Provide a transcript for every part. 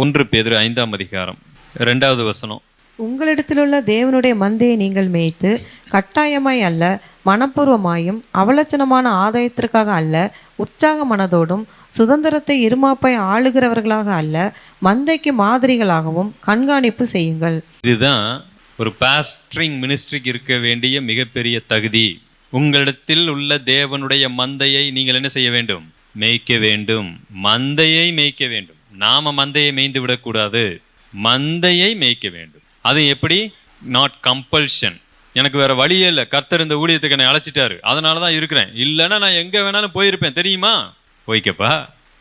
1 பேதுரு 5ஆம் அதிகாரம் 2வது வசனம். உங்களிடத்திலுள்ள தேவனுடைய மந்தையை நீங்கள் மேய்த்து கட்டாயமாய் அல்ல, மனப்பூர்வமாயும் அவலட்சணமான ஆதாயத்திற்காக அல்ல, உற்சாக மனதோடும் சுதந்திரத்தை இருமாப்பாய் ஆளுகிறவர்களாக அல்ல, மந்தைக்கு மாதிரிகளாகவும் கண்காணிப்பு செய்யுங்கள். இதுதான் ஒரு பாஸ்டரிங் மினிஸ்ட்ரிக்கு இருக்க வேண்டிய மிகப்பெரிய தகுதி. உங்களிடத்தில் உள்ள தேவனுடைய மந்தையை நீங்கள் என்ன செய்ய வேண்டும்? மேய்க்க வேண்டும். மந்தையை மேய்க்க வேண்டும். நாம மந்தையை மேய்ந்து விடக்கூடாது, மந்தையை மேய்க்க வேண்டும். அது எப்படி? Not compulsion. எனக்கு வேற வழியே இல்லை, கர்த்தர் இந்த ஊழியத்துக்கு என்னை அழைச்சிட்டாரு, அதனால தான் இருக்கிறேன், இல்லைன்னா நான் எங்க வேணாலும் போயிருப்பேன் தெரியுமா? போய்க்கப்பா,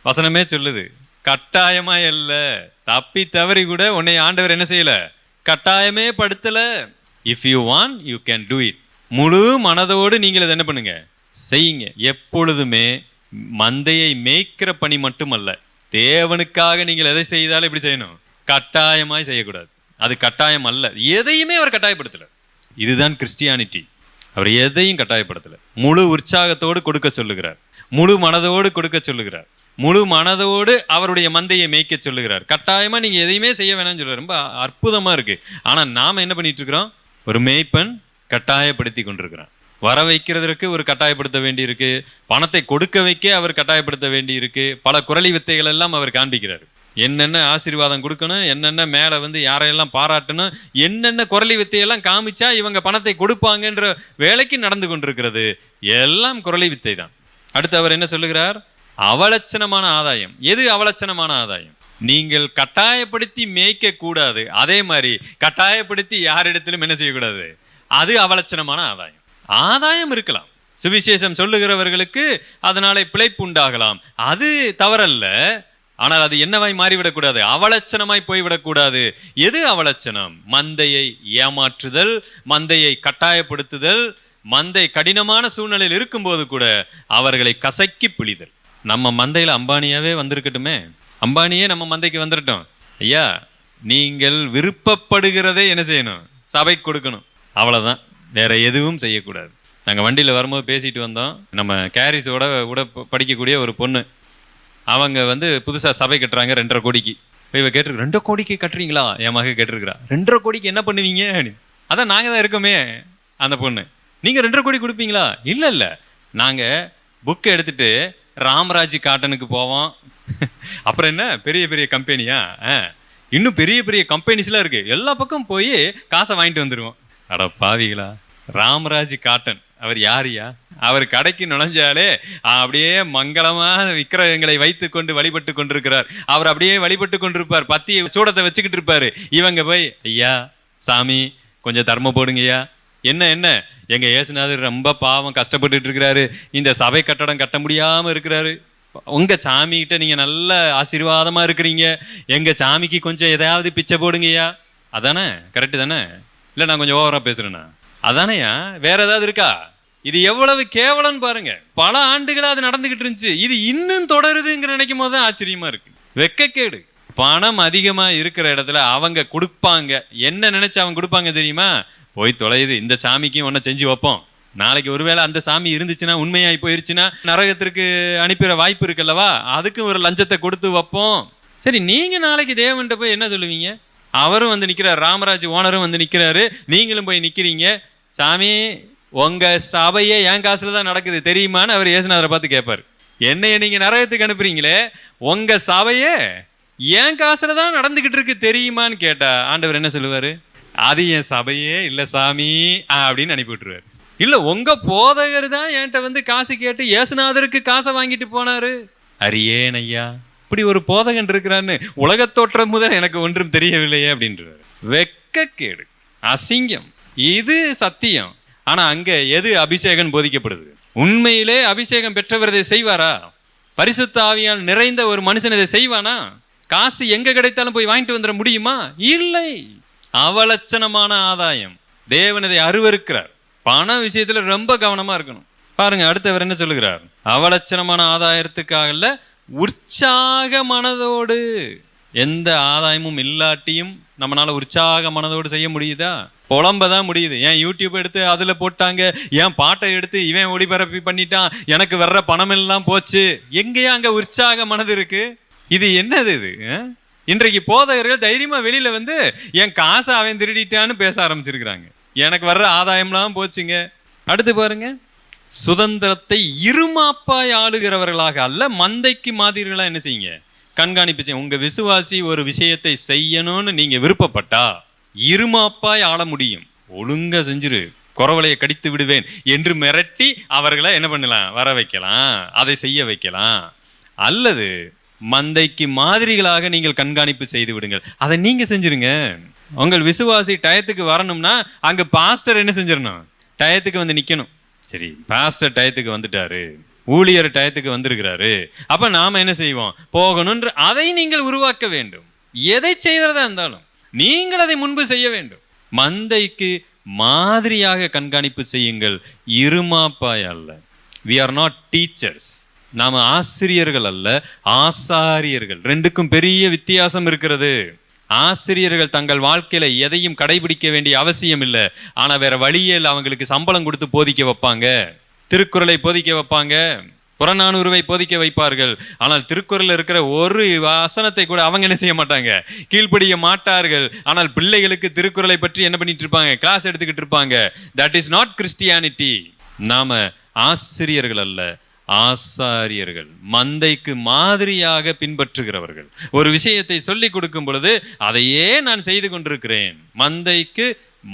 வசனமே சொல்லுது. கட்டாயமா இல்லை, தப்பி தவறி கூட உன்னை ஆண்டவர் என்ன செய்யல, கட்டாயமே படுத்தல. If you want you can do it. முழு மனதோடு நீங்கள் இதை என்ன பண்ணுங்க, செய்யுங்க. எப்பொழுதுமே மந்தையை மேய்க்கிற பணி மட்டுமல்ல, தேவனுக்காக நீங்கள் எதை செய்தாலும் எப்படி செய்யணும்? கட்டாயமாய் செய்யக்கூடாது. அது கட்டாயம் அல்ல. எதையுமே அவர் கட்டாயப்படுத்தல. இதுதான் கிறிஸ்டியானிட்டி. அவர் எதையும் கட்டாயப்படுத்தல. முழு உற்சாகத்தோடு கொடுக்க சொல்லுகிறார், முழு மனதோடு கொடுக்க சொல்லுகிறார், முழு மனதோடு அவருடைய மந்தையை மேய்க்க சொல்லுகிறார். கட்டாயமா நீங்க எதையுமே செய்ய வேணாம்னு சொல்லுவார். ரொம்ப அற்புதமா இருக்கு. ஆனா நாம என்ன பண்ணிட்டு இருக்கிறோம்? ஒரு மேய்ப்பன் கட்டாயப்படுத்தி கொண்டிருக்கிறான். வர வைக்கிறதற்கு ஒரு கட்டாயப்படுத்த வேண்டி இருக்கு, பணத்தை கொடுக்க வைக்க அவர் கட்டாயப்படுத்த வேண்டி இருக்கு. பல குரலி வித்தைகள் எல்லாம் அவர் காண்பிக்கிறார். என்னென்ன ஆசீர்வாதம் கொடுக்கணும், என்னென்ன மேலே வந்து யாரையெல்லாம் பாராட்டணும், என்னென்ன குரலி வித்தையெல்லாம் காமிச்சா இவங்க பணத்தை கொடுப்பாங்கன்ற வேலைக்கு நடந்து கொண்டிருக்கிறது. எல்லாம் குரலி வித்தை தான். அடுத்து அவர் என்ன சொல்லுகிறார்? அவலட்சணமான ஆதாயம். எது அவலட்சணமான ஆதாயம்? நீங்கள் கட்டாயப்படுத்தி மேய்க்க கூடாது, அதே மாதிரி கட்டாயப்படுத்தி யாரிடத்திலும் என்ன செய்யக்கூடாது. அது அவலட்சணமான ஆதாயம். ஆதாயம் இருக்கலாம், சுவிசேஷம் சொல்லுகிறவர்களுக்கு அதனாலே பிழைப்பு உண்டாகலாம், அது தவறல்ல. ஆனால் அது என்னவாய் மாறிவிடக்கூடாது, அவலட்சணமாய் போய்விடக்கூடாது. எது அவலட்சணம்? மந்தையை ஏமாற்றுதல், மந்தையை கட்டாயப்படுத்துதல், மந்தை கடினமான சூழ்நிலையில் இருக்கும்போது கூட அவர்களை கசக்கி பிழிதல். நம்ம மந்தையில் அம்பானியாவே வந்திருக்கட்டுமே, அம்பானியே நம்ம மந்தைக்கு வந்துடட்டும். ஐயா, நீங்கள் விருப்பப்படுகிறதே என்ன செய்யணும்? சபை கொடுக்கணும், அவ்வளோதான். வேற எதுவும் செய்யக்கூடாது. நாங்கள் வண்டியில் வரும்போது பேசிட்டு வந்தோம். நம்ம கேரிஸோட படிக்கக்கூடிய ஒரு பொண்ணு, அவங்க வந்து புதுசாக சபை கட்டுறாங்க 2.5 கோடிக்கு. இவ கேட்டிருக்கு, 2 கோடிக்கு கட்டுறீங்களா? என் மக கேட்டிருக்கிறா, 2.5 கோடிக்கு என்ன பண்ணுவீங்க? அதான் நாங்கள் தான் இருக்கோமே. அந்த பொண்ணு, நீங்கள் 2.5 கோடி கொடுப்பீங்களா? இல்லை, நாங்கள் புக்கை எடுத்துட்டு ராமராஜ் காட்டனுக்கு போவோம். அப்புறம் என்ன, பெரிய பெரிய கம்பெனியா, இன்னும் பெரிய பெரிய கம்பெனிஸ்லாம் இருக்கு, எல்லா பக்கம் போய் காசை வாங்கிட்டு வந்துடுவோம். அட பாவிகளா, ராமராஜ் காட்டன் அவர் யாரியா? அவர் கடைக்கு நுழைஞ்சாலே அப்படியே மங்களமாக விக்கிரகங்களை வைத்து கொண்டு வழிபட்டு கொண்டிருக்கிறார். அவர் அப்படியே வழிபட்டு கொண்டிருப்பார், பத்திய சூடத்தை வச்சுக்கிட்டு இருப்பாரு. இவங்க போய், ஐயா சாமி கொஞ்சம் தர்மம் போடுங்கய்யா. என்ன எங்க இயேசுநாதர் ரொம்ப பாவம் கஷ்டப்பட்டுட்டு இருக்கிறாரு, இந்த சபை கட்டடம் கட்ட முடியாம இருக்கிறாரு, உங்க சாமிகிட்ட நீங்க நல்ல ஆசீர்வாதமா இருக்கிறீங்க, எங்க சாமிக்கு கொஞ்சம் எதாவது பிச்சை போடுங்கய்யா. அதானே கரெக்டு தானே? இல்லை நான் கொஞ்சம் ஓவரா பேசுறேன்னா? அதானையா, வேற ஏதாவது இருக்கா? இது எவ்வளவு கேவலம் பாருங்க. பல ஆண்டுகளா அது நடந்துகிட்டு இருந்துச்சு, இது இன்னும் தொடருதுங்கிற நினைக்கும் போது தான் ஆச்சரியமா இருக்கு. வெக்கக்கேடு. பணம் அதிகமா இருக்கிற இடத்துல அவங்க கொடுப்பாங்க. என்ன நினைச்சு அவங்க கொடுப்பாங்க தெரியுமா? போய் தொலையுது, இந்த சாமிக்கும் ஒன்ன செஞ்சு வைப்போம், நாளைக்கு ஒருவேளை அந்த சாமி இருந்துச்சுன்னா, உண்மையாகி போயிருச்சுன்னா நரகத்திற்கு அனுப்பிற வாய்ப்பு இருக்குல்லவா, அதுக்கும் ஒரு லஞ்சத்தை கொடுத்து வைப்போம். சரி, நீங்க நாளைக்கு தேவன்கிட்ட போய் என்ன சொல்லுவீங்க? அவரும் வந்து நிற்கிறார், ராமராஜ் ஓனரும் வந்து நிற்கிறாரு, நீங்களும் போய் நிற்கிறீங்க, சாமி உங்க சபையே என் காசுல தான் நடக்குது தெரியுமான்னு அவர் இயேசுநாதரை பார்த்து கேட்பார். என்னைய நீங்க நரகத்துக்கு அனுப்புறீங்களே, உங்க சபையே என் காசுல தான் நடந்துகிட்டு இருக்கு தெரியுமான்னு கேட்டா ஆண்டவர் என்ன சொல்லுவாரு? அது என் சபையே இல்லை சாமி அப்படின்னு அனுப்பி விட்டுருவாரு. இல்ல, உங்க போதகர் தான் என்கிட்ட வந்து காசு கேட்டு இயேசுநாதருக்கு காசை வாங்கிட்டு போனாரு. அரியேன் ஐயா, இப்படி ஒரு போதகன் இருக்கிறான்னு உலகத்தோற்றம் முதல் எனக்கு ஒன்றும் தெரியவில்லையே அப்படின்றாரு. வெக்கக்கேடு, அசிங்கம். இது சத்தியம். ஆனா அங்க எது அபிஷேகம் போதிக்கப்படுது? உண்மையிலே அபிஷேகம் பெற்றவர் இதை செய்வாரா? பரிசுத்த ஆவியால் நிறைந்த ஒரு மனுஷன் இதை செய்வானா? காசு எங்க கிடைத்தாலும் போய் வாங்கிட்டு வந்துட முடியுமா? இல்லை. அவலட்சணமான ஆதாயம். தேவன் இதை அருவருக்கிறார். பண விஷயத்துல ரொம்ப கவனமா இருக்கணும். பாருங்க, அடுத்தவர் என்ன சொல்லுகிறார்? அவலட்சணமான ஆதாயத்துக்காக உற்சாக மனதோடு. எந்த ஆதாயமும் இல்லாட்டியும் நம்மளால உற்சாக மனதோடு செய்ய முடியுதா? புலம்பதான் முடியுது. ஏன் யூடியூப் எடுத்து அதுல போட்டாங்க, ஏன் பாட்டை எடுத்து இவன் ஒளிபரப்பி பண்ணிட்டான், எனக்கு வர்ற பணம் எல்லாம் போச்சு. எங்கேயா அங்க உற்சாக மனது இருக்கு? இது என்னது? இன்றைக்கு போதகர்கள் தைரியமா வெளியில வந்து என் காசை அவன் திருடிட்டான்னு பேச ஆரம்பிச்சிருக்கிறாங்க. எனக்கு வர்ற ஆதாயம்லாம் போச்சுங்க. அடுத்து பாருங்க, சுதந்திரத்தை இருமாப்பாய் ஆளுகிறவர்களாக அல்ல, மந்தைக்கு மாதிரிகளா என்ன செய்யுங்க, கண்காணிப்பு செய்யுங்க. உங்க விசுவாசி ஒரு விஷயத்தை செய்யணும்னு நீங்க விருப்பப்பட்டா இருமாப்பாய் ஆள முடியும். ஒழுங்கா செஞ்சிரு, குறவலையை கடித்து விடுவேன் என்று மிரட்டி அவர்களை என்ன பண்ணலாம், வர வைக்கலாம், அதை செய்ய வைக்கலாம். அல்லது மந்தைக்கு மாதிரிகளாக நீங்கள் கண்காணிப்பு செய்து விடுங்கள், அதை நீங்க செஞ்சிருங்க. உங்கள் விசுவாசி டயத்துக்கு வரணும்னா அங்க பாஸ்டர் என்ன செஞ்சிடணும், டயத்துக்கு வந்து நிக்கணும். சரி, பாஸ்டர் டயத்துக்கு வந்துட்டாரு, ஊழியர் டயத்துக்கு வந்திருக்கிறாரு, அப்ப நாம என்ன செய்வோம், போகணும்ன்ற அதை நீங்கள் உருவாக்க வேண்டும். எதை செய்யறதா இருந்தாலும் நீங்கள் அதை முன்பு செய்ய வேண்டும். மந்தைக்கு மாதிரியாக கண்காணிப்பு செய்யுங்கள், இருமாப்பாய் அல்ல. we are not teachers. நாம ஆசிரியர்கள் அல்ல, ஆசாரியர்கள். ரெண்டுக்கும் பெரிய வித்தியாசம் இருக்கிறது. ஆசிரியர்கள் தங்கள் வாழ்க்கையில எதையும் கடைபிடிக்க வேண்டிய அவசியம் இல்லை. ஆனா வேற வழியில் அவங்களுக்கு சம்பளம் கொடுத்து போதிக்க வைப்பாங்க. திருக்குறளை போதிக்க வைப்பாங்க, புறநானூறுவை போதிக்க வைப்பார்கள். ஆனால் திருக்குறள் இருக்கிற ஒரு வசனத்தை கூட அவங்க என்ன செய்ய மாட்டாங்க, கீழ்ப்படிய மாட்டார்கள். ஆனால் பிள்ளைகளுக்கு திருக்குறளை பற்றி என்ன பண்ணிட்டு இருப்பாங்க, கிளாஸ் எடுத்துக்கிட்டு இருப்பாங்க. That is not Christianity. நாம ஆசிரியர்கள் அல்ல, ஆசாரியர்கள், மந்தைக்கு மாதிரியாக பின்பற்றுகிறவர்கள். ஒரு விஷயத்தை சொல்லிக் கொடுக்கும் பொழுது அதையே நான் செய்து கொண்டிருக்கிறேன், மந்தைக்கு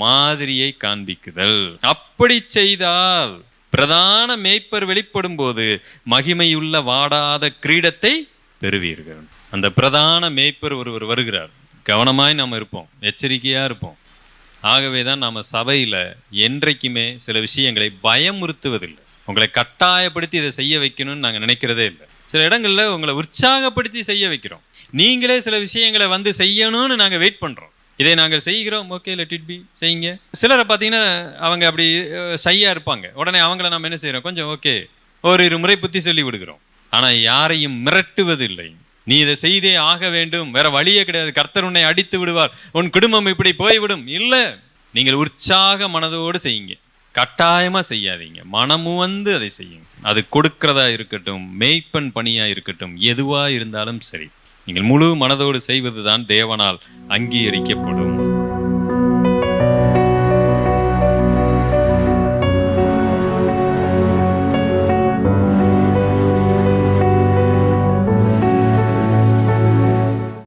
மாதிரியை காண்பிக்குதல். அப்படி செய்தால் பிரதான மேய்ப்பர் வெளிப்படும் போது மகிமையுள்ள வாடாத கிரீடத்தை பெறுவீர்கள். அந்த பிரதான மேய்ப்பர் ஒருவர் வருகிறார். கவனமாய் நாம் இருப்போம், எச்சரிக்கையா இருப்போம். ஆகவேதான் நாம சபையில என்றைக்குமே சில விஷயங்களை பயமுறுத்துவதில்லை. உங்களை கட்டாயப்படுத்தி இதை செய்ய வைக்கணும்னு நாங்கள் நினைக்கிறதே இல்லை. சில இடங்கள்ல உங்களை உற்சாகப்படுத்தி செய்ய வைக்கிறோம். நீங்களே சில விஷயங்களை வந்து செய்யணும்னு நாங்கள் வெயிட் பண்றோம். இதை நாங்கள் செய்கிறோம், ஓகே லெட் இட் பி, செய்யுங்க. சிலரை பார்த்தீங்கன்னா அவங்க அப்படி ஷையா இருப்பாங்க. உடனே அவங்கள நம்ம என்ன செய்யறோம், கொஞ்சம் ஓகே ஒரு முறை புத்தி சொல்லி விடுகிறோம். ஆனால் யாரையும் மிரட்டுவதில்லை. நீ இதை செய்தே ஆக வேண்டும், வேற வழியே கிடையாது, கர்த்தர் உன்னை அடித்து விடுவார், உன் குடும்பம் இப்படி போய்விடும். இல்லை, நீங்கள் உற்சாக மனதோடு செய்யுங்க, கட்டாயமா செய்யாதீங்க, மனமும் வந்து அதை செய்யுங்க. அது கொடுக்கிறதா இருக்கட்டும், மேய்ப்பன் பணியா இருக்கட்டும், எதுவா இருந்தாலும் சரி, நீங்கள் முழு மனதோடு செய்வதுதான் தேவனால் அங்கீகரிக்கப்படும்.